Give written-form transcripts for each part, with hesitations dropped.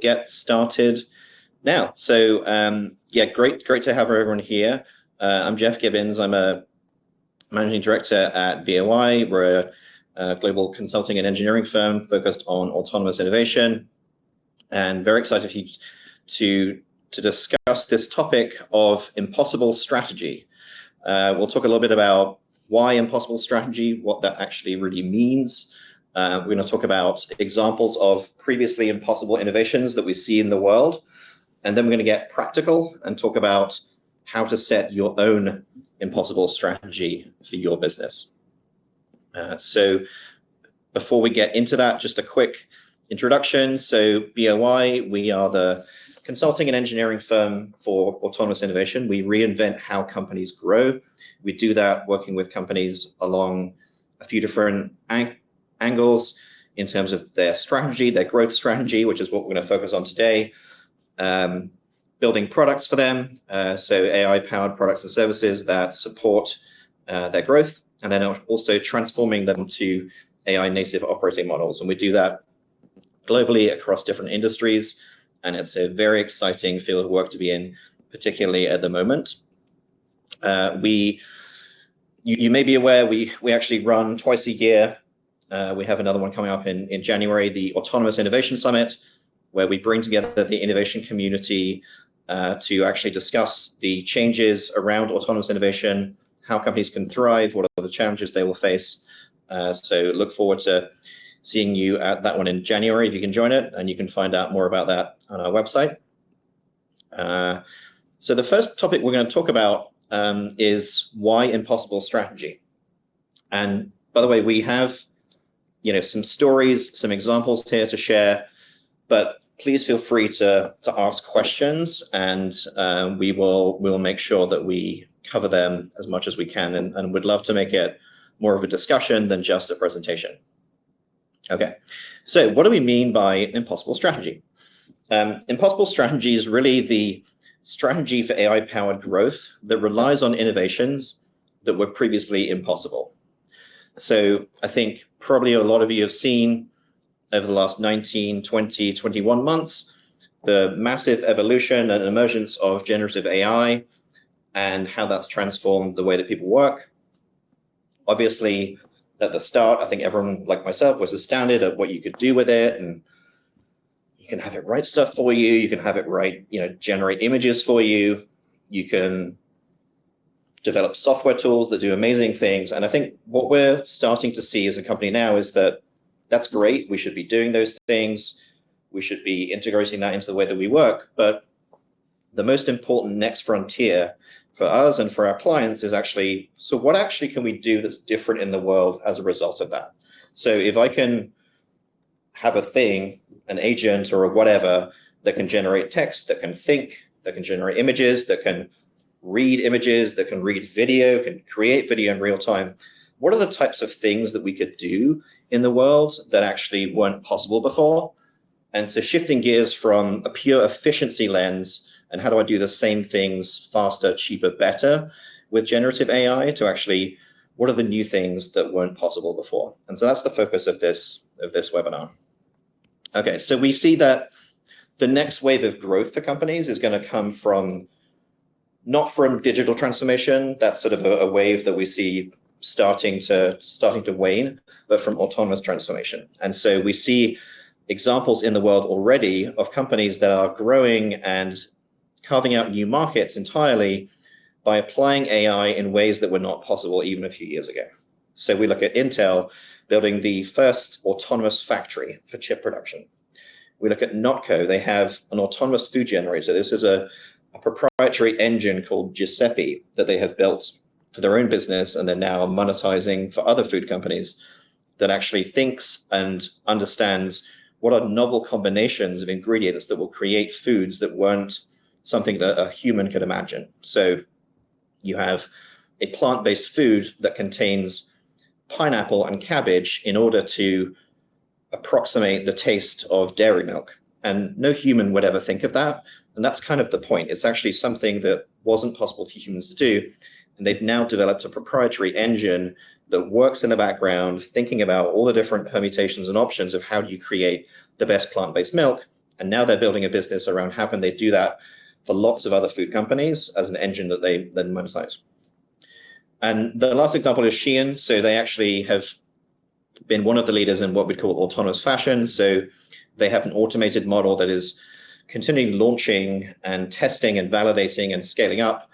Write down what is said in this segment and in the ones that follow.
get started now. So yeah, great to have everyone here. I'm Jeff Gibbons. I'm a managing director at BOI. We're a global consulting and engineering firm focused on autonomous innovation, and very excited for you to discuss this topic of impossible strategy. We'll talk a little bit about why impossible strategy, what that actually really means. We're going to talk about examples of previously impossible innovations that we see in the world. And then we're going to get practical and talk about how to set your own impossible strategy for your business. So before we get into that, just a quick introduction. So BOI, we are the consulting and engineering firm for autonomous innovation. We reinvent how companies grow. We do that working with companies along a few different angles in terms of their strategy, their growth strategy, which is what we're going to focus on today. Building products for them, so AI-powered products and services that support their growth, and then also transforming them to AI-native operating models. And we do that globally across different industries, and it's a very exciting field of work to be in, particularly at the moment. You may be aware, we actually run twice a year. We have another one coming up in January, the Autonomous Innovation Summit, where we bring together the innovation community to actually discuss the changes around autonomous innovation, how companies can thrive, what are the challenges they will face. So look forward to seeing you at that one in January if you can join it, and you can find out more about that on our website. So the first topic we're going to talk about is why impossible strategy. And by the way, we have some stories, some examples here to share, but please feel free to ask questions, and we'll make sure that we cover them as much as we can, and would love to make it more of a discussion than just a presentation. Okay, so what do we mean by impossible strategy? Impossible strategy is really the strategy for AI-powered growth that relies on innovations that were previously impossible. So I think probably a lot of you have seen over the last 19, 20, 21 months, the massive evolution and emergence of generative AI and how that's transformed the way that people work. Obviously, at the start, I think everyone, like myself, was astounded at what you could do with it. And you can have it write stuff for you. You can have it write, generate images for you. You can develop software tools that do amazing things. And I think what we're starting to see as a company now is that that's great. We should be doing those things. We should be integrating that into the way that we work. But the most important next frontier for us and for our clients is actually, so what actually can we do that's different in the world as a result of that? So if I can have a thing, an agent or a whatever, that can generate text, that can think, that can generate images, that can read images, that can read video, can create video in real time, what are the types of things that we could do in the world that actually weren't possible before? And so shifting gears from a pure efficiency lens and how do I do the same things faster, cheaper, better with generative AI to actually, what are the new things that weren't possible before? And so that's the focus of this webinar. Okay, so we see that the next wave of growth for companies is going to come from, not from digital transformation, that's sort of a wave that we see starting to wane, but from autonomous transformation. And so we see examples in the world already of companies that are growing and carving out new markets entirely by applying AI in ways that were not possible even a few years ago. So we look at Intel building the first autonomous factory for chip production. We look at Notco, they have an autonomous food generator. This is a proprietary engine called Giuseppe that they have built for their own business, and they're now monetizing for other food companies, that actually thinks and understands what are novel combinations of ingredients that will create foods that weren't something that a human could imagine. So you have a plant-based food that contains pineapple and cabbage in order to approximate the taste of dairy milk. And no human would ever think of that. And that's kind of the point. It's actually something that wasn't possible for humans to do. And they've now developed a proprietary engine that works in the background, thinking about all the different permutations and options of how do you create the best plant-based milk And now they're building a business around how can they do that for lots of other food companies as an engine that they then monetize. And the last example is Shein. So they actually have been one of the leaders in what we call autonomous fashion. So they have an automated model that is continually launching and testing and validating and scaling up,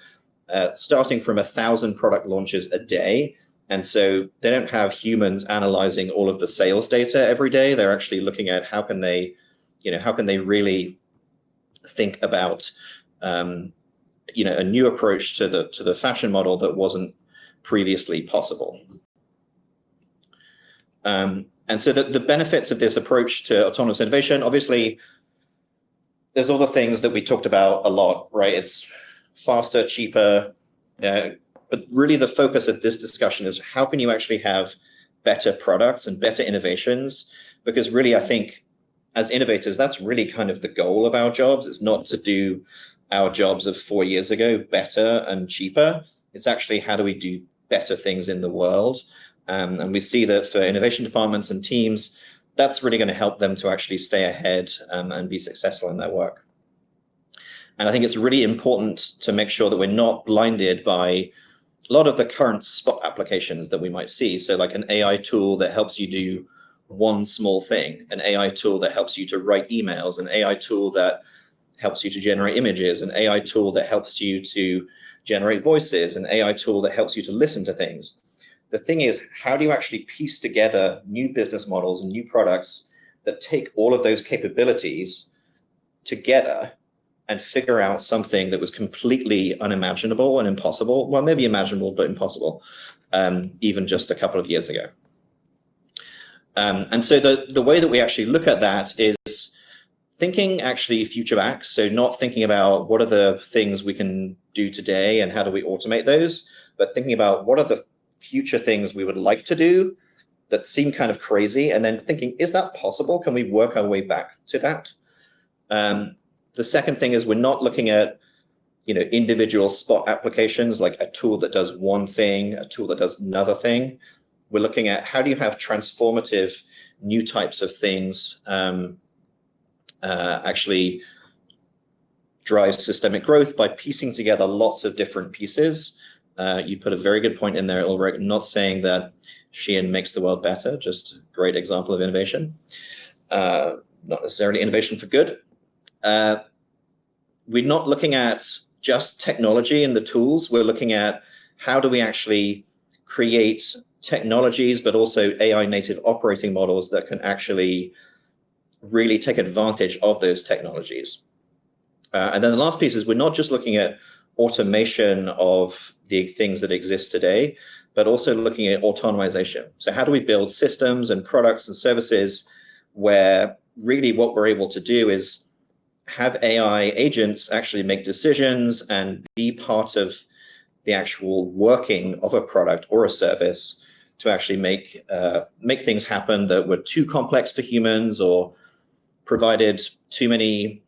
starting from 1,000 product launches a day. And so they don't have humans analyzing all of the sales data every day. They're actually looking at how can they really think about a new approach to the fashion model that wasn't previously possible. And so the benefits of this approach to autonomous innovation, obviously, there's all the things that we talked about a lot, right? It's faster, cheaper, but really the focus of this discussion is how can you actually have better products and better innovations? Because really, I think as innovators, that's really kind of the goal of our jobs. It's not to do our jobs of 4 years ago better and cheaper. It's actually how do we do better things in the world? And we see that for innovation departments and teams, that's really going to help them to actually stay ahead and be successful in their work. And I think it's really important to make sure that we're not blinded by a lot of the current spot applications that we might see. So like an AI tool that helps you do one small thing, an AI tool that helps you to write emails, an AI tool that helps you to generate images, an AI tool that helps you to generate voices, an AI tool that helps you to listen to things. The thing is, how do you actually piece together new business models and new products that take all of those capabilities together and figure out something that was completely unimaginable and impossible? Well, maybe imaginable, but impossible, even just a couple of years ago. And so the way that we actually look at that is thinking actually future back. So not thinking about what are the things we can do today and how do we automate those, but thinking about what are the future things we would like to do that seem kind of crazy, and then thinking, is that possible? Can we work our way back to that? The second thing is we're not looking at individual spot applications, like a tool that does one thing, a tool that does another thing. We're looking at how do you have transformative new types of things actually drive systemic growth by piecing together lots of different pieces. You put a very good point in there, Ulrich, not saying that Shein makes the world better, just a great example of innovation. Not necessarily innovation for good. We're not looking at just technology and the tools. We're looking at how do we actually create technologies, but also AI native operating models that can actually really take advantage of those technologies. And then the last piece is we're not just looking at automation of the things that exist today, but also looking at autonomization. So how do we build systems and products and services where really what we're able to do is have AI agents actually make decisions and be part of the actual working of a product or a service to actually make things happen that were too complex for humans or provided too many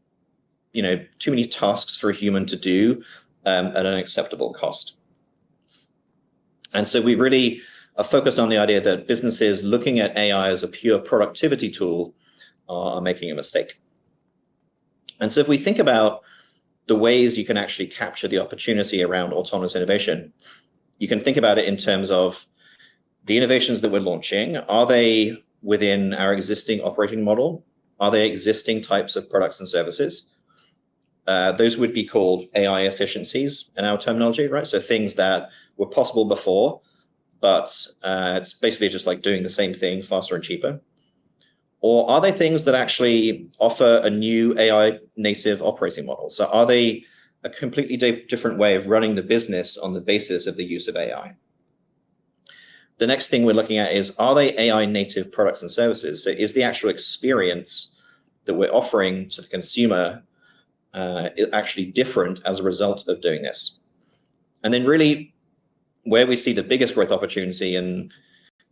tasks for a human to do at an acceptable cost. And so we really are focused on the idea that businesses looking at AI as a pure productivity tool are making a mistake. And so if we think about the ways you can actually capture the opportunity around autonomous innovation, you can think about it in terms of the innovations that we're launching. Are they within our existing operating model? Are they existing types of products and services? Those would be called AI efficiencies in our terminology, right? So things that were possible before, but it's basically just like doing the same thing faster and cheaper. Or are they things that actually offer a new AI native operating model? So are they a completely different way of running the business on the basis of the use of AI? The next thing we're looking at is, are they AI native products and services? So is the actual experience that we're offering to the consumer actually different as a result of doing this? And then really where we see the biggest growth opportunity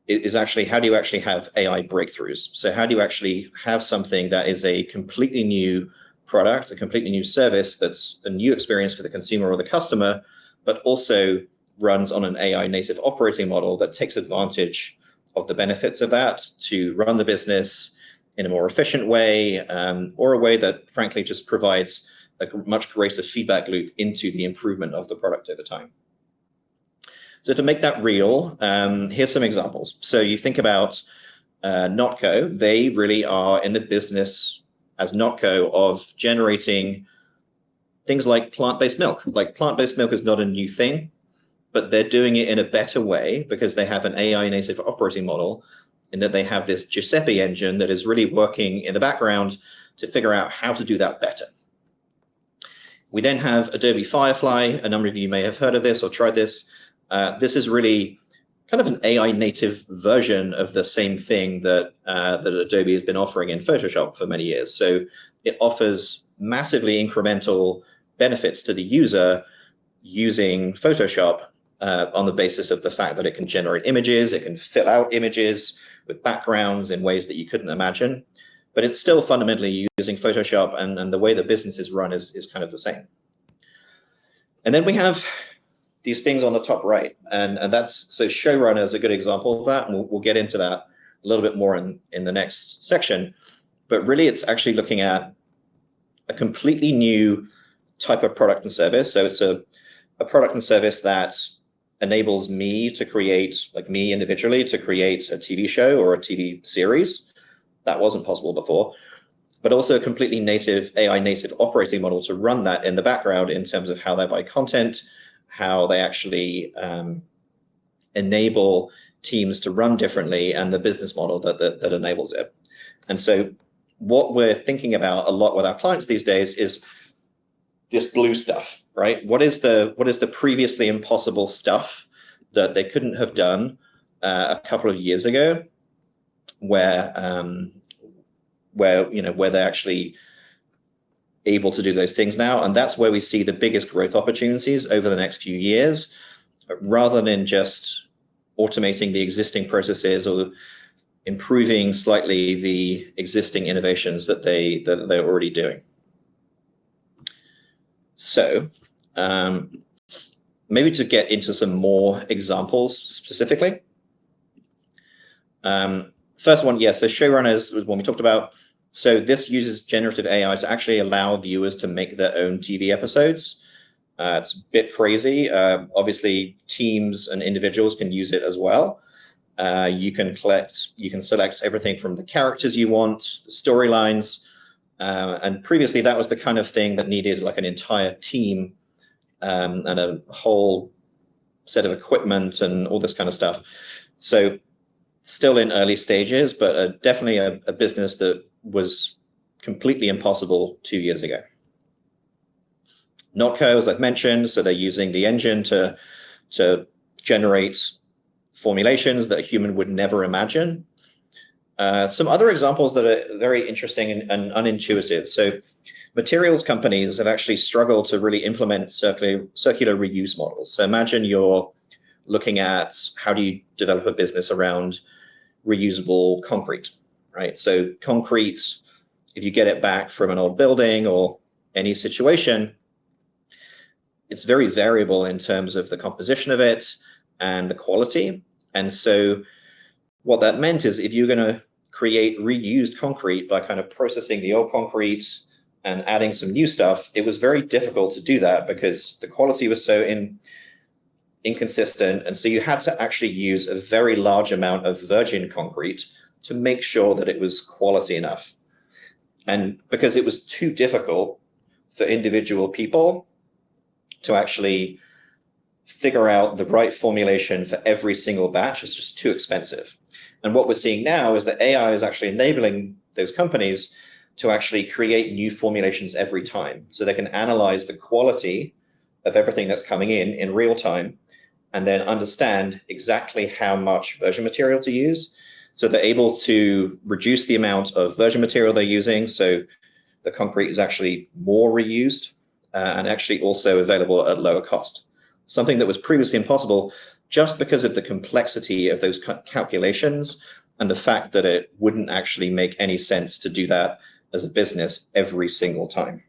is actually how do you actually have AI breakthroughs? So how do you actually have something that is a completely new product, a completely new service that's a new experience for the consumer or the customer, but also runs on an AI native operating model that takes advantage of the benefits of that to run the business in a more efficient way, or a way that frankly just provides a much greater feedback loop into the improvement of the product over time. So to make that real, here's some examples. So you think about Notco. They really are in the business as Notco of generating things like plant-based milk. Like plant-based milk is not a new thing, but they're doing it in a better way because they have an AI native operating model in that they have this Giuseppe engine that is really working in the background to figure out how to do that better. We then have Adobe Firefly. A number of you may have heard of this or tried this. This is really kind of an AI native version of the same thing that Adobe has been offering in Photoshop for many years. So it offers massively incremental benefits to the user using Photoshop on the basis of the fact that it can generate images, it can fill out images with backgrounds in ways that you couldn't imagine, but it's still fundamentally using Photoshop, and the way the business is run is kind of the same. And then we have these things on the top right, and that's, so showrunner is a good example of that, and we'll get into that a little bit more in the next section. But really, it's actually looking at a completely new type of product and service. So it's a product and service that enables me to create, like me individually, to create a TV show or a TV series. That wasn't possible before, but also a completely native, AI native operating model to run that in the background in terms of how they buy content, how they actually enable teams to run differently, and the business model that enables it. And so what we're thinking about a lot with our clients these days is this blue stuff, right? What is the previously impossible stuff that they couldn't have done a couple of years ago, where they're actually able to do those things now? And that's where we see the biggest growth opportunities over the next few years, rather than just automating the existing processes or improving slightly the existing innovations that they're already doing. So maybe to get into some more examples specifically. First one, yes, so showrunners was one we talked about. So this uses generative AI to actually allow viewers to make their own TV episodes. It's a bit crazy. Obviously, teams and individuals can use it as well. You can select everything from the characters you want, the storylines, and previously that was the kind of thing that needed like an entire team and a whole set of equipment and all this kind of stuff. So still in early stages, but definitely a business that was completely impossible 2 years ago. Notco, as I've mentioned, so they're using the engine to generate formulations that a human would never imagine. Some other examples that are very interesting and unintuitive. So materials companies have actually struggled to really implement circular reuse models. So imagine you're looking at how do you develop a business around reusable concrete, right? So concrete, if you get it back from an old building or any situation, it's very variable in terms of the composition of it and the quality. And so what that meant is if you're going to create reused concrete by kind of processing the old concrete and adding some new stuff, it was very difficult to do that because the quality was so inconsistent. And so you had to actually use a very large amount of virgin concrete to make sure that it was quality enough. And because it was too difficult for individual people to actually figure out the right formulation for every single batch, it's just too expensive. And what we're seeing now is that AI is actually enabling those companies to actually create new formulations every time. So they can analyze the quality of everything that's coming in real time, and then understand exactly how much virgin material to use. So they're able to reduce the amount of virgin material they're using. So the concrete is actually more reused and actually also available at lower cost. Something that was previously impossible just because of the complexity of those calculations and the fact that it wouldn't actually make any sense to do that as a business every single time.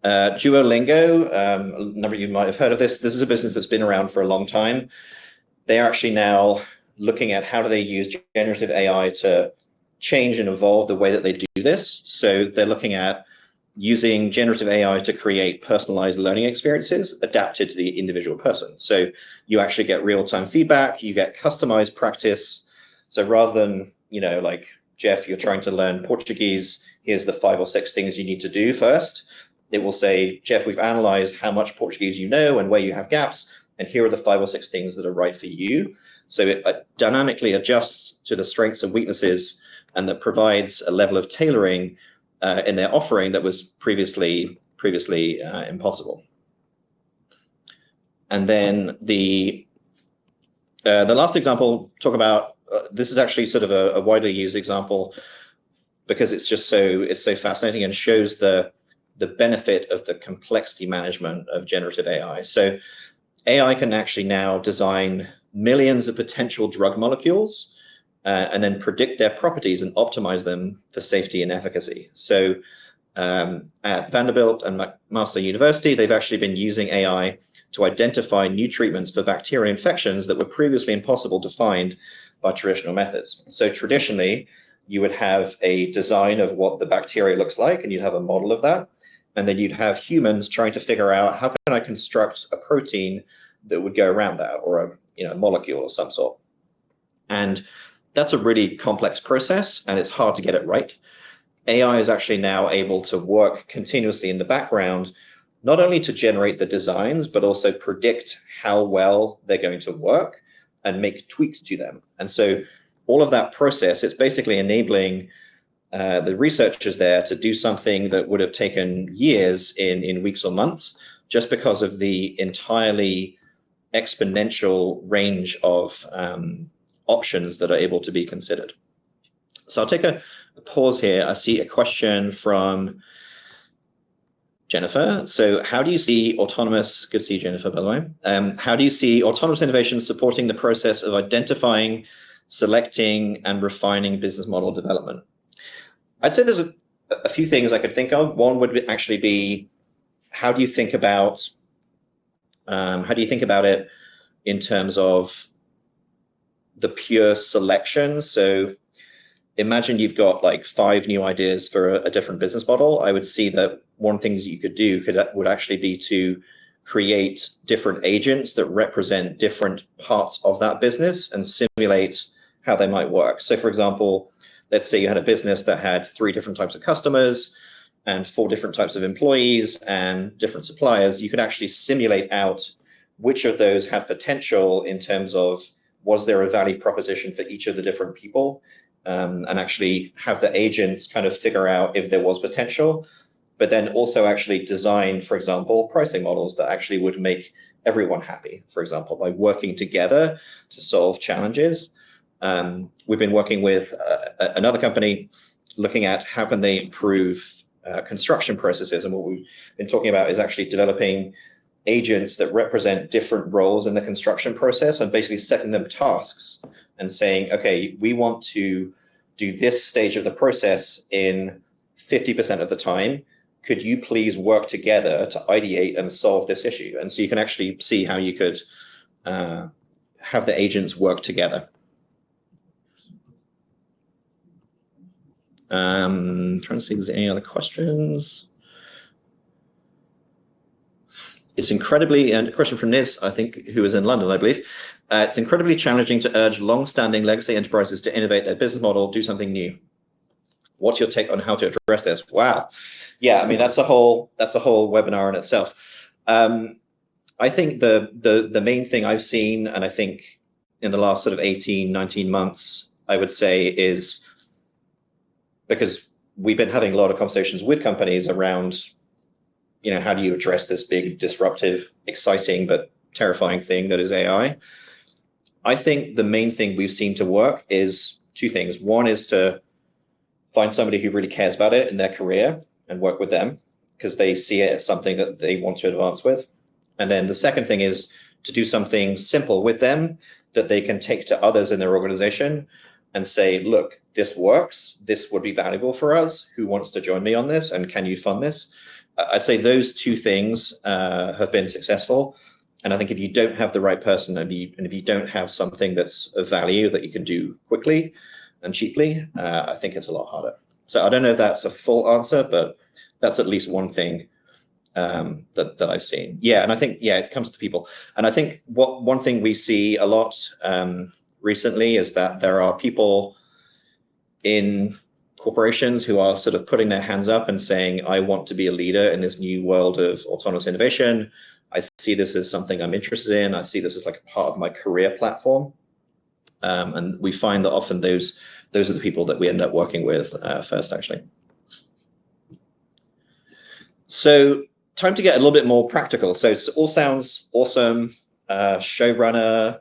Duolingo, a number of you might have heard of this. This is a business that's been around for a long time. They're actually now looking at how do they use generative AI to change and evolve the way that they do this. So they're looking at using generative AI to create personalized learning experiences adapted to the individual person. So you actually get real-time feedback, you get customized practice. So rather than, like, Jeff, you're trying to learn Portuguese, here's the 5 or 6 things you need to do first. It will say, Jeff, we've analyzed how much Portuguese you know and where you have gaps, and here are the 5 or 6 things that are right for you. So it dynamically adjusts to the strengths and weaknesses, and that provides a level of tailoring in their offering that was previously impossible. And then the last example, talk about this is actually sort of a widely used example because it's so fascinating and shows the benefit of the complexity management of generative AI. So AI can actually now design millions of potential drug molecules and then predict their properties and optimize them for safety and efficacy. So at Vanderbilt and McMaster University, they've actually been using AI to identify new treatments for bacterial infections that were previously impossible to find by traditional methods. So traditionally, you would have a design of what the bacteria looks like, and you'd have a model of that. And then you'd have humans trying to figure out, how can I construct a protein that would go around that, or a molecule of some sort. And that's a really complex process, and it's hard to get it right. AI is actually now able to work continuously in the background, not only to generate the designs, but also predict how well they're going to work and make tweaks to them. And so all of that process, it's basically enabling the researchers there to do something that would have taken years in weeks or months, just because of the entirely exponential range of options that are able to be considered. So I'll take a pause here. I see a question from Jennifer. So how do you see autonomous, good to see you, Jennifer, by the way. How do you see autonomous innovation supporting the process of identifying, selecting, and refining business model development? I'd say there's a few things I could think of. One would actually be, how do you think about it in terms of the pure selection? So imagine you've got like 5 new ideas for a different business model. I would see that one thing you could do would actually be to create different agents that represent different parts of that business and simulate how they might work. So for example, let's say you had a business that had 3 different types of customers and 4 different types of employees and different suppliers. You could actually simulate out which of those had potential in terms of, was there a value proposition for each of the different people, and actually have the agents kind of figure out if there was potential, but then also actually design, for example, pricing models that actually would make everyone happy, for example, by working together to solve challenges. We've been working with another company looking at how can they improve construction processes, and what we've been talking about is actually developing agents that represent different roles in the construction process and basically setting them tasks and saying, okay, we want to do this stage of the process in 50% of the time. Could you please work together to ideate and solve this issue? And so you can actually see how you could have the agents work together. Trying to see if there's any other questions. It's incredibly, and a question from Niz, I think, who is in London, I believe. It's incredibly challenging to urge long-standing legacy enterprises to innovate their business model, do something new. What's your take on how to address this? Wow. Yeah, I mean, that's a whole webinar in itself. I think the main thing I've seen, and I think in the last sort of 18, 19 months, I would say, is because we've been having a lot of conversations with companies around, how do you address this big, disruptive, exciting, but terrifying thing that is AI? I think the main thing we've seen to work is 2 things. One is to find somebody who really cares about it in their career and work with them because they see it as something that they want to advance with. And then the second thing is to do something simple with them that they can take to others in their organization and say, look, this works. This would be valuable for us. Who wants to join me on this? And can you fund this? I'd say those 2 things have been successful. And I think if you don't have the right person, and if you don't have something that's of value that you can do quickly and cheaply, I think it's a lot harder. So I don't know if that's a full answer, but that's at least one thing that I've seen. Yeah, and I think, yeah, it comes to people. And I think one thing we see a lot recently is that there are people in corporations who are sort of putting their hands up and saying, I want to be a leader in this new world of autonomous innovation. I see this as something I'm interested in. I see this as like a part of my career platform. And we find that often those are the people that we end up working with first, actually. So time to get a little bit more practical. So it all sounds awesome, showrunner,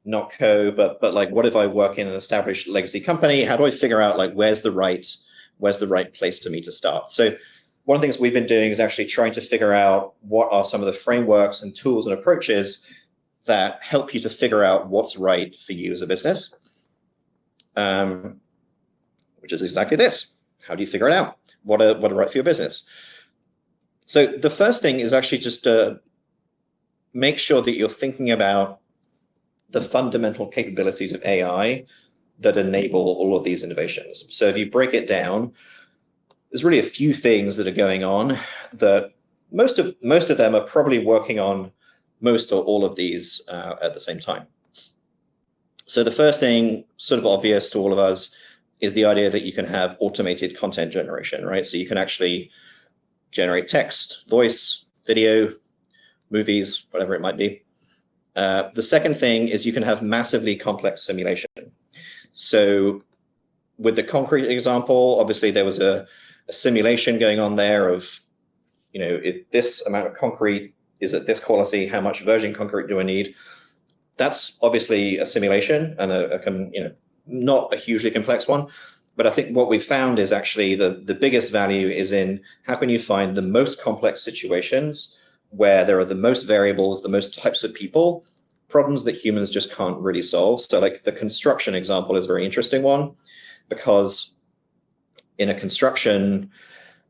not co, but like, what if I work in an established legacy company? How do I figure out like where's the right place for me to start? So one of the things we've been doing is actually trying to figure out what are some of the frameworks and tools and approaches that help you to figure out what's right for you as a business, which is exactly this. How do you figure it out? What are right for your business? So the first thing is actually just to make sure that you're thinking about the fundamental capabilities of AI that enable all of these innovations. So if you break it down, there's really a few things that are going on that most of them are probably working on most or all of these at the same time. So the first thing, sort of obvious to all of us, is the idea that you can have automated content generation, right? So you can actually generate text, voice, video, movies, whatever it might be. The second thing is you can have massively complex simulation. So with the concrete example, obviously there was a simulation going on there of, you know, if this amount of concrete is at this quality, how much virgin concrete do I need? That's obviously a simulation and not a hugely complex one. But I think what we've found is actually the biggest value is in how can you find the most complex situations where there are the most variables, the most types of people, problems that humans just can't really solve. So like the construction example is a very interesting one, because in a construction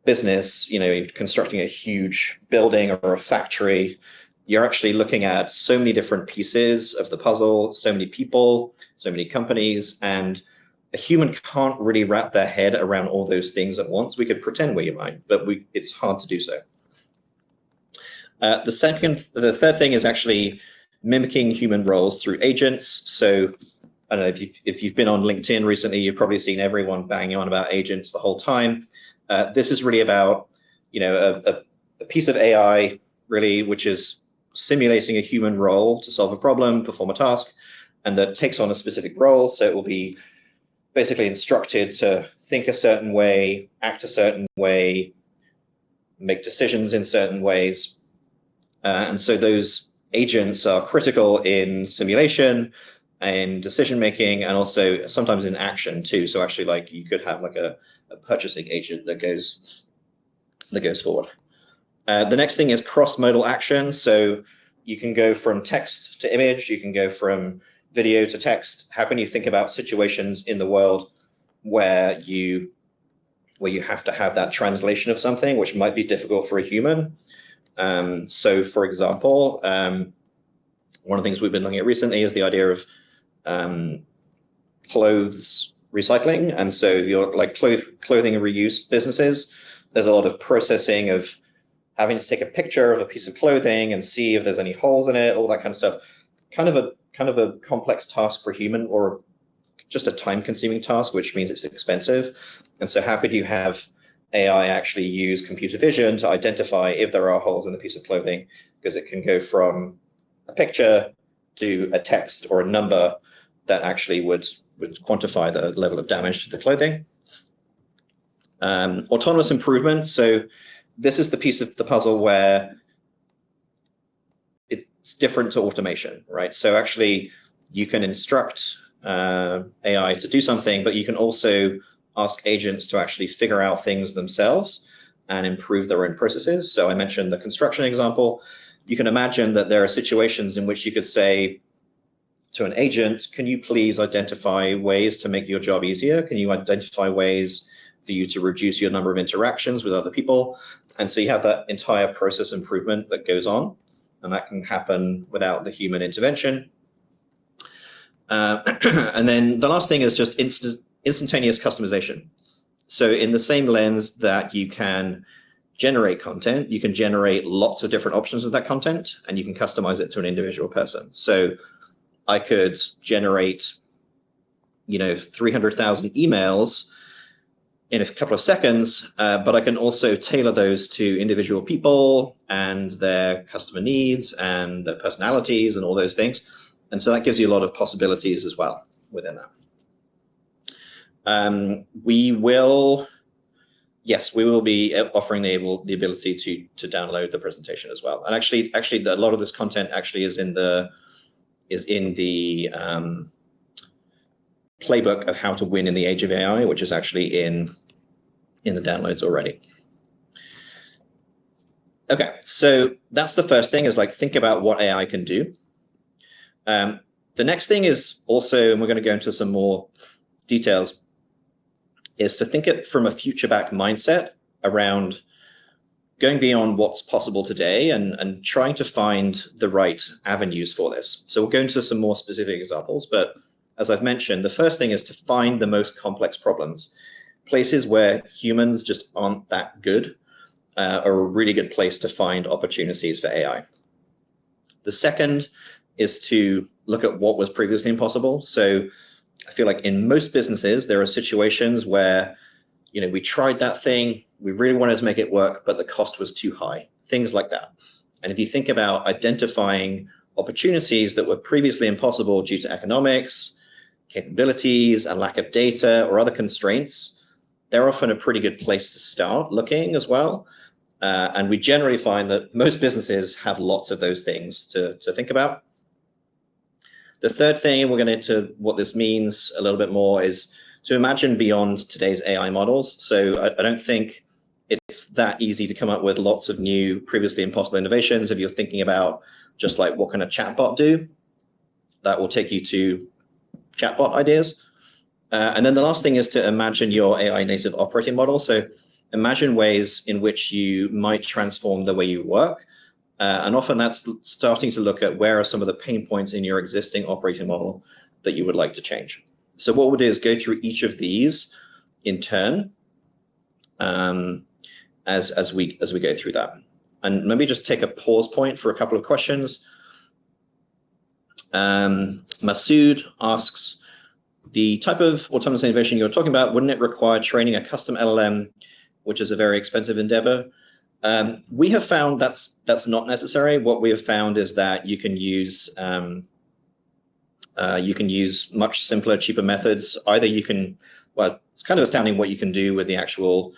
business, you know, constructing a huge building or a factory, you're actually looking at so many different pieces of the puzzle, so many people, so many companies, and a human can't really wrap their head around all those things at once. We could pretend we might, but it's hard to do so. The third thing is actually mimicking human roles through agents. So I don't know if you've been on LinkedIn recently, you've probably seen everyone banging on about agents the whole time. This is really about, you know, a piece of AI really, which is simulating a human role to solve a problem, perform a task, and that takes on a specific role. So it will be basically instructed to think a certain way, act a certain way, make decisions in certain ways. And so those agents are critical in simulation and decision making, and also sometimes in action too. So actually, like, you could have like a purchasing agent that goes forward. The next thing is cross-modal action. So you can go from text to image, you can go from video to text. How can you think about situations in the world where you have to have that translation of something, which might be difficult for a human? So for example, one of the things we've been looking at recently is the idea of clothes recycling. And so you're like clothing and reuse businesses, there's a lot of processing of having to take a picture of a piece of clothing and see if there's any holes in it, all that kind of stuff. Kind of a complex task for a human, or just a time-consuming task, which means it's expensive. And so how could you have AI actually use computer vision to identify if there are holes in the piece of clothing, because it can go from a picture to a text or a number that actually would quantify the level of damage to the clothing. Autonomous improvement. So this is the piece of the puzzle where it's different to automation, right? So actually you can instruct AI to do something, but you can also ask agents to actually figure out things themselves and improve their own processes. So I mentioned the construction example. You can imagine that there are situations in which you could say to an agent, can you please identify ways to make your job easier? Can you identify ways for you to reduce your number of interactions with other people? And so you have that entire process improvement that goes on. and that can happen without the human intervention. And then the last thing is just instantaneous customization. So in the same lens that you can generate content, you can generate lots of different options of that content, and you can customize it to an individual person. So I could generate, 300,000 emails in a couple of seconds, but I can also tailor those to individual people and their customer needs and their personalities and all those things. And so that gives you a lot of possibilities as well within that. We will be offering the ability to download the presentation as well. And actually, a lot of this content actually is in the playbook of how to win in the age of AI, which is actually in the downloads already. Okay, so that's the first thing, is like think about what AI can do. The next thing is also, and we're going to go into some more details, is to think it from a future-backed mindset around going beyond what's possible today and trying to find the right avenues for this. So we'll go into some more specific examples, but as I've mentioned, the first thing is to find the most complex problems, places where humans just aren't that good, are a really good place to find opportunities for AI. The second is to look at what was previously impossible. So I feel like in most businesses, there are situations where, we tried that thing, we really wanted to make it work, but the cost was too high, things like that. And if you think about identifying opportunities that were previously impossible due to economics, capabilities, and lack of data or other constraints, they're often a pretty good place to start looking as well. And we generally find that most businesses have lots of those things to think about. The third thing, and we're going to get into what this means a little bit more, is to imagine beyond today's AI models. So I don't think it's that easy to come up with lots of new, previously impossible innovations. If you're thinking about just like what can a chatbot do, that will take you to chatbot ideas. And then the last thing is to imagine your AI native operating model. So imagine ways in which you might transform the way you work. And often that's starting to look at where are some of the pain points in your existing operating model that you would like to change. So what we'll do is go through each of these in turn as we go through that. And maybe just take a pause point for a couple of questions. Masood asks, the type of autonomous innovation you're talking about, wouldn't it require training a custom LLM, which is a very expensive endeavor? We have found that's not necessary. What we have found is that you can use much simpler, cheaper methods. Either you can, well, it's kind of astounding what you can do with the actual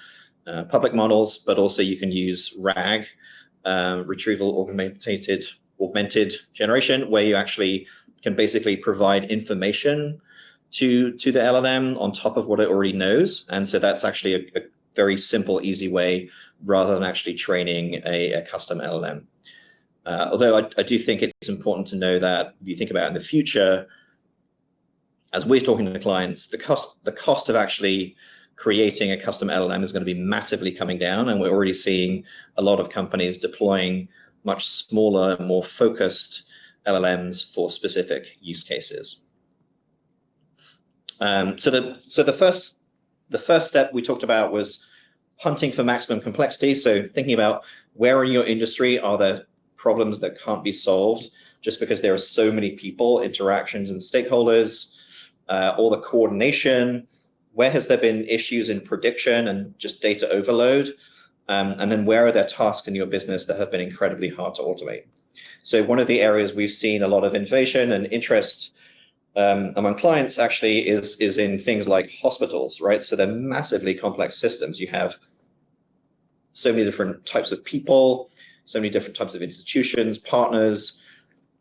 public models, but also you can use RAG, retrieval augmented generation, where you actually can basically provide information to the LLM on top of what it already knows. And so that's actually a very simple, easy way, rather than actually training a custom LLM. Although I do think it's important to know that if you think about it in the future, as we're talking to the clients, the cost of actually creating a custom LLM is going to be massively coming down, and we're already seeing a lot of companies deploying much smaller, more focused LLMs for specific use cases. So the first step we talked about was hunting for maximum complexity. So thinking about where in your industry are there problems that can't be solved just because there are so many people, interactions, and stakeholders, all the coordination. Where has there been issues in prediction and just data overload? And then where are there tasks in your business that have been incredibly hard to automate? So one of the areas we've seen a lot of innovation and interest among clients actually is in things like hospitals, right? So they're massively complex systems. You have so many different types of people, so many different types of institutions, partners,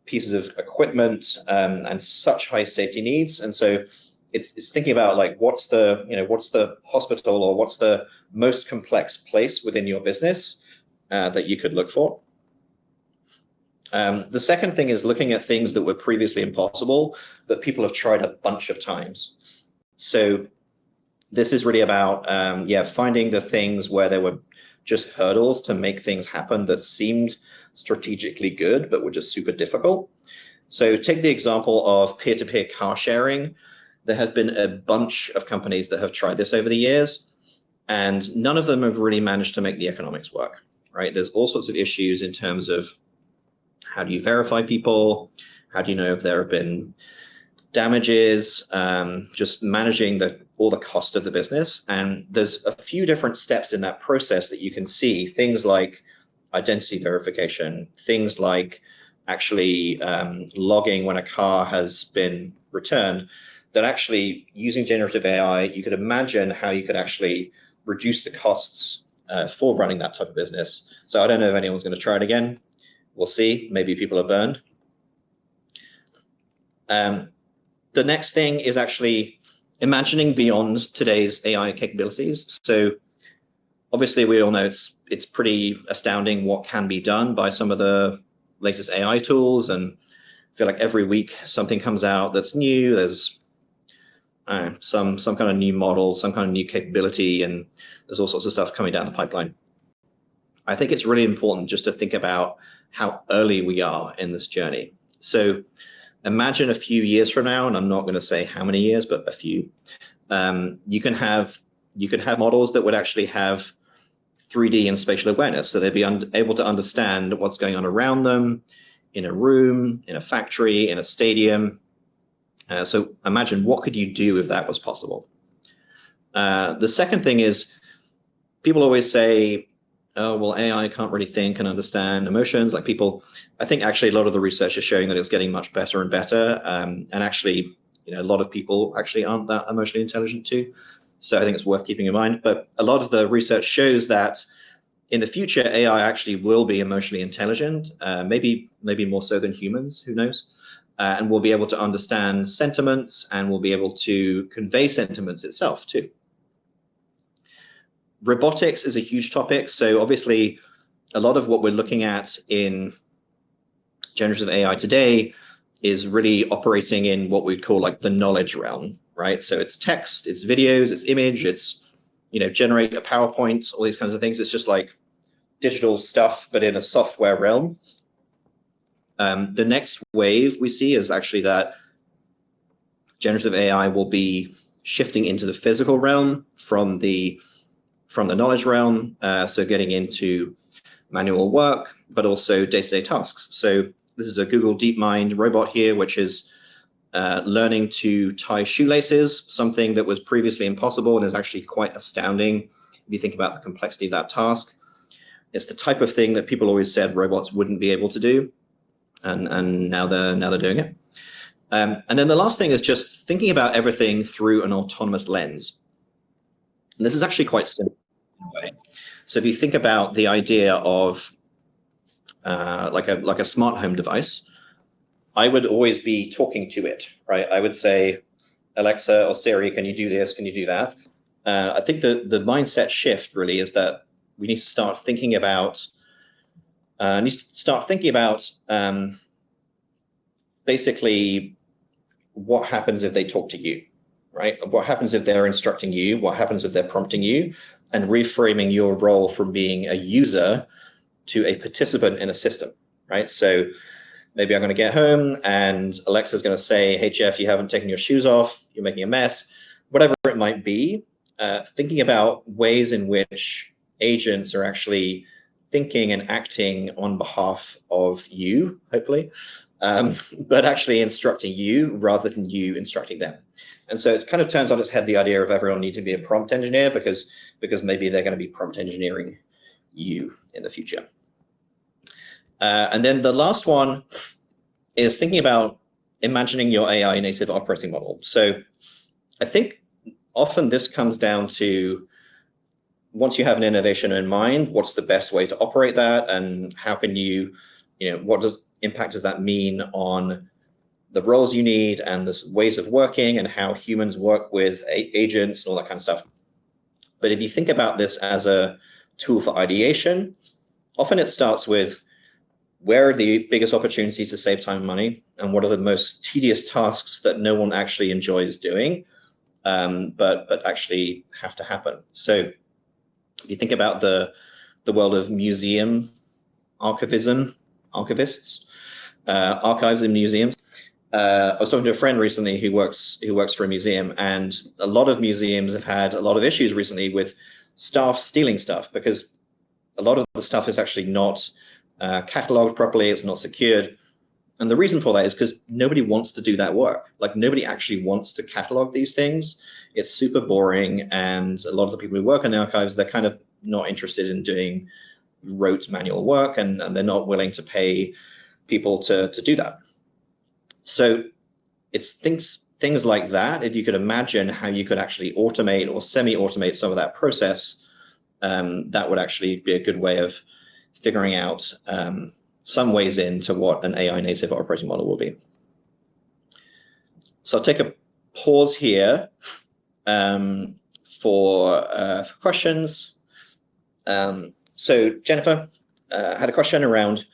pieces of equipment, and such high safety needs. And so it's thinking about like what's the hospital or what's the most complex place within your business that you could look for. The second thing is looking at things that were previously impossible that people have tried a bunch of times. So this is really about finding the things where there were just hurdles to make things happen that seemed strategically good, but were just super difficult. So take the example of peer-to-peer car sharing. There have been a bunch of companies that have tried this over the years, and none of them have really managed to make the economics work, right? There's all sorts of issues in terms of how do you verify people? How do you know if there have been damages? Just managing all the cost of the business. And there's a few different steps in that process that you can see, things like identity verification, things like actually logging when a car has been returned, that actually using generative AI, you could imagine how you could actually reduce the costs for running that type of business. So I don't know if anyone's going to try it again. We'll see. Maybe people are burned. The next thing is actually imagining beyond today's AI capabilities. So obviously we all know it's pretty astounding what can be done by some of the latest AI tools, and I feel like every week something comes out that's new. There's some kind of new model, some kind of new capability, and there's all sorts of stuff coming down the pipeline. I think it's really important just to think about how early we are in this journey. So imagine a few years from now, and I'm not going to say how many years, but a few. You could have models that would actually have 3D and spatial awareness, so they'd be able to understand what's going on around them in a room, in a factory, in a stadium. So imagine what could you do if that was possible. The second thing is, people always say, oh, well, AI can't really think and understand emotions like people. I think actually a lot of the research is showing that it's getting much better and better. And actually, a lot of people actually aren't that emotionally intelligent too. So I think it's worth keeping in mind. But a lot of the research shows that in the future, AI actually will be emotionally intelligent, maybe more so than humans, who knows? And will be able to understand sentiments, and will be able to convey sentiments itself too. Robotics is a huge topic. So obviously, a lot of what we're looking at in generative AI today is really operating in what we'd call like the knowledge realm, right? So it's text, it's videos, it's image, it's, generate a PowerPoint, all these kinds of things. It's just like digital stuff, but in a software realm. The next wave we see is actually that generative AI will be shifting into the physical realm from the knowledge realm, so getting into manual work, but also day-to-day tasks. So this is a Google DeepMind robot here, which is learning to tie shoelaces, something that was previously impossible and is actually quite astounding if you think about the complexity of that task. It's the type of thing that people always said robots wouldn't be able to do, and now they're doing it. And then the last thing is just thinking about everything through an autonomous lens. And this is actually quite simple in a way. So if you think about the idea of like a smart home device, I would always be talking to it, right? I would say, Alexa or Siri, can you do this? Can you do that? I think the mindset shift really is that we need to start thinking about basically what happens if they talk to you, right? What happens if they're instructing you? What happens if they're prompting you? And reframing your role from being a user to a participant in a system, right? So maybe I'm going to get home and Alexa's going to say, hey, Jeff, you haven't taken your shoes off. You're making a mess. Whatever it might be, thinking about ways in which agents are actually thinking and acting on behalf of you, hopefully, but actually instructing you rather than you instructing them. And so it kind of turns on its head the idea of everyone needs to be a prompt engineer because maybe they're going to be prompt engineering you in the future. And then the last one is thinking about imagining your AI native operating model. So I think often this comes down to, once you have an innovation in mind, what's the best way to operate that, and how can you, what impact does that mean on the roles you need and the ways of working and how humans work with agents and all that kind of stuff. But if you think about this as a tool for ideation, often it starts with, where are the biggest opportunities to save time and money, and what are the most tedious tasks that no one actually enjoys doing, but actually have to happen. So if you think about the the world of museum archivists, archives in museums. I was talking to a friend recently who works for a museum, and a lot of museums have had a lot of issues recently with staff stealing stuff, because a lot of the stuff is actually not cataloged properly, it's not secured. And the reason for that is because nobody wants to do that work. Like, nobody actually wants to catalog these things. It's super boring, and a lot of the people who work in the archives, they're kind of not interested in doing rote manual work, and they're not willing to pay people to do that. So it's things like that. If you could imagine how you could actually automate or semi-automate some of that process, that would actually be a good way of figuring out some ways into what an AI native operating model will be. So I'll take a pause here for questions. So Jennifer had a question around,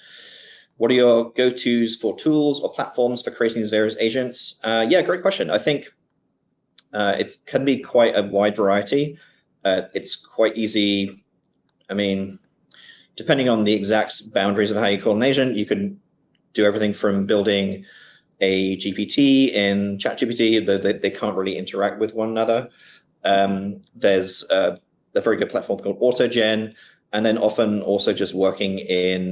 what are your go-tos for tools or platforms for creating these various agents? Yeah, great question. I think it can be quite a wide variety. It's quite easy. I mean, depending on the exact boundaries of how you call an agent, you can do everything from building a GPT in ChatGPT, though they can't really interact with one another. There's a very good platform called AutoGen, and then often also just working in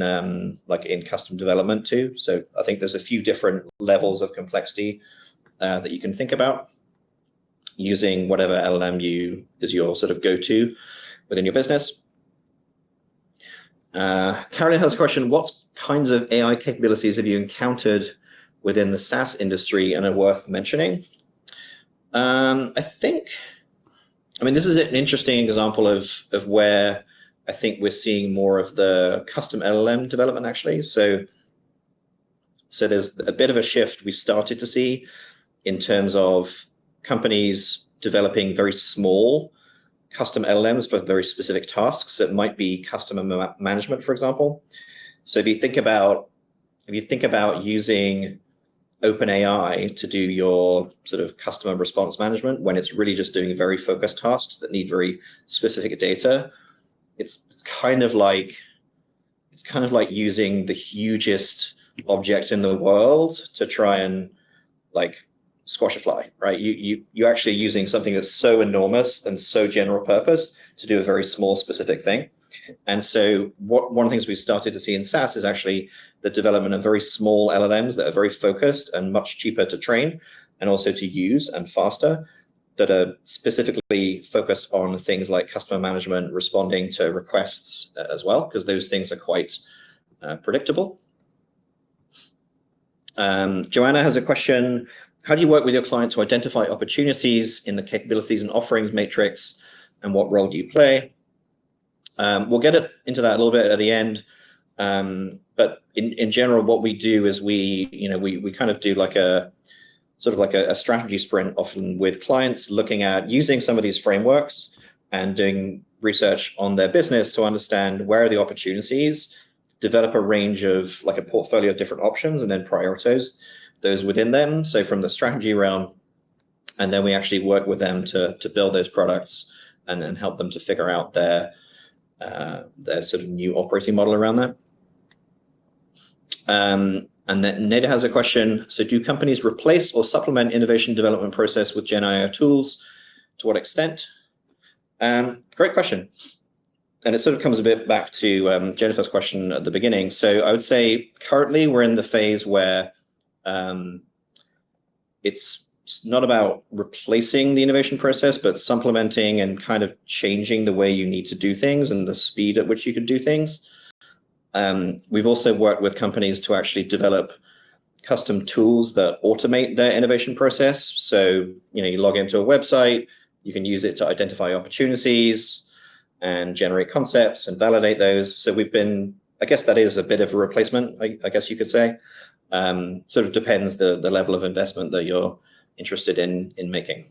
like in custom development too. So I think there's a few different levels of complexity that you can think about using whatever LLM is your sort of go-to within your business. Caroline has a question, what kinds of AI capabilities have you encountered within the SaaS industry and are worth mentioning? I mean, this is an interesting example of where I think we're seeing more of the custom LLM development, actually. So there's a bit of a shift we've started to see in terms of companies developing very small custom LLMs for very specific tasks. That might be customer management, for example. So if you think about using OpenAI to do your sort of customer response management, when it's really just doing very focused tasks that need very specific data, it's kind of like using the hugest object in the world to try and like squash a fly, right? You're actually using something that's so enormous and so general purpose to do a very small specific thing. And so one of the things we've started to see in SaaS is actually the development of very small LLMs that are very focused and much cheaper to train and also to use and faster, that are specifically focused on things like customer management, responding to requests as well, because those things are quite predictable. Joanna has a question. How do you work with your client to identify opportunities in the capabilities and offerings matrix, and what role do you play? We'll get into that a little bit at the end. But in general, what we do is we kind of do like a sort of like a strategy sprint, often with clients, looking at using some of these frameworks and doing research on their business to understand where are the opportunities, develop a range of like a portfolio of different options, and then prioritize those within them. So from the strategy realm, and then we actually work with them to build those products and help them to figure out their sort of new operating model around that. And then Neda has a question. So do companies replace or supplement innovation development process with Gen AI tools? To what extent? Great question. And it sort of comes a bit back to Jennifer's question at the beginning. So I would say currently we're in the phase where it's not about replacing the innovation process, but supplementing and kind of changing the way you need to do things and the speed at which you can do things. We've also worked with companies to actually develop custom tools that automate their innovation process. So, you log into a website, you can use it to identify opportunities and generate concepts and validate those. So I guess that is a bit of a replacement, I guess you could say. Sort of depends the level of investment that you're interested in making.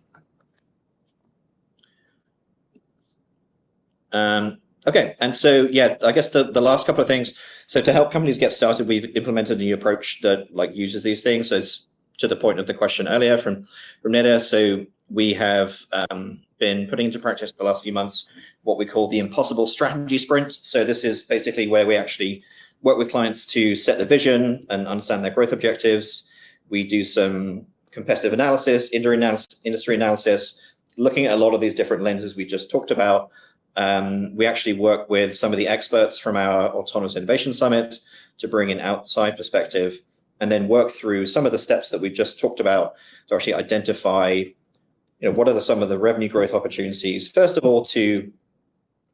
Okay, and so yeah, I guess the last couple of things. So to help companies get started, we've implemented a new approach that uses these things. So it's to the point of the question earlier from Neda. So we have been putting into practice the last few months what we call the impossible strategy sprint. So this is basically where we actually work with clients to set the vision and understand their growth objectives. We do some competitive analysis, industry analysis, looking at a lot of these different lenses we just talked about. We actually work with some of the experts from our Autonomous Innovation Summit to bring in outside perspective, and then work through some of the steps that we just talked about to actually identify, what are some of the revenue growth opportunities. First of all, to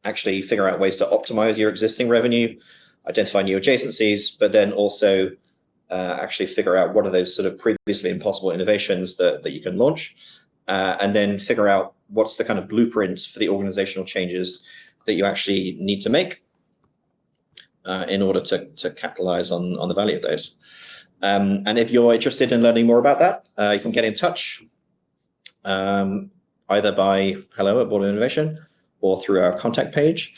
actually figure out ways to optimize your existing revenue, identify new adjacencies, but then also actually figure out what are those sort of previously impossible innovations that you can launch, and then figure out what's the kind of blueprint for the organizational changes that you actually need to make in order to capitalize on the value of those. And if you're interested in learning more about that, you can get in touch either by hello@board-of-innovation or through our contact page.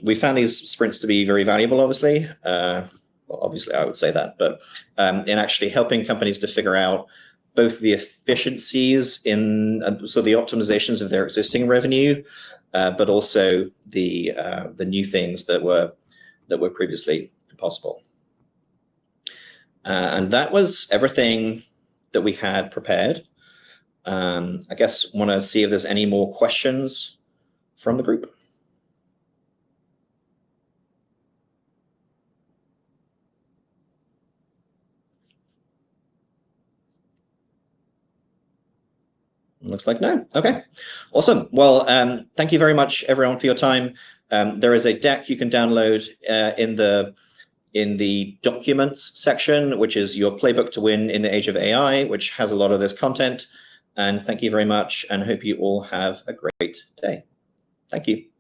We found these sprints to be very valuable, obviously. Well, obviously, I would say that, but in actually helping companies to figure out both the efficiencies in so the optimizations of their existing revenue, but also the new things that were previously impossible. And that was everything that we had prepared. I guess want to see if there's any more questions from the group. Looks like no. Okay, awesome. Well, thank you very much, everyone, for your time. There is a deck you can download in the documents section, which is your playbook to win in the age of AI, which has a lot of this content. And thank you very much, and hope you all have a great day. Thank you.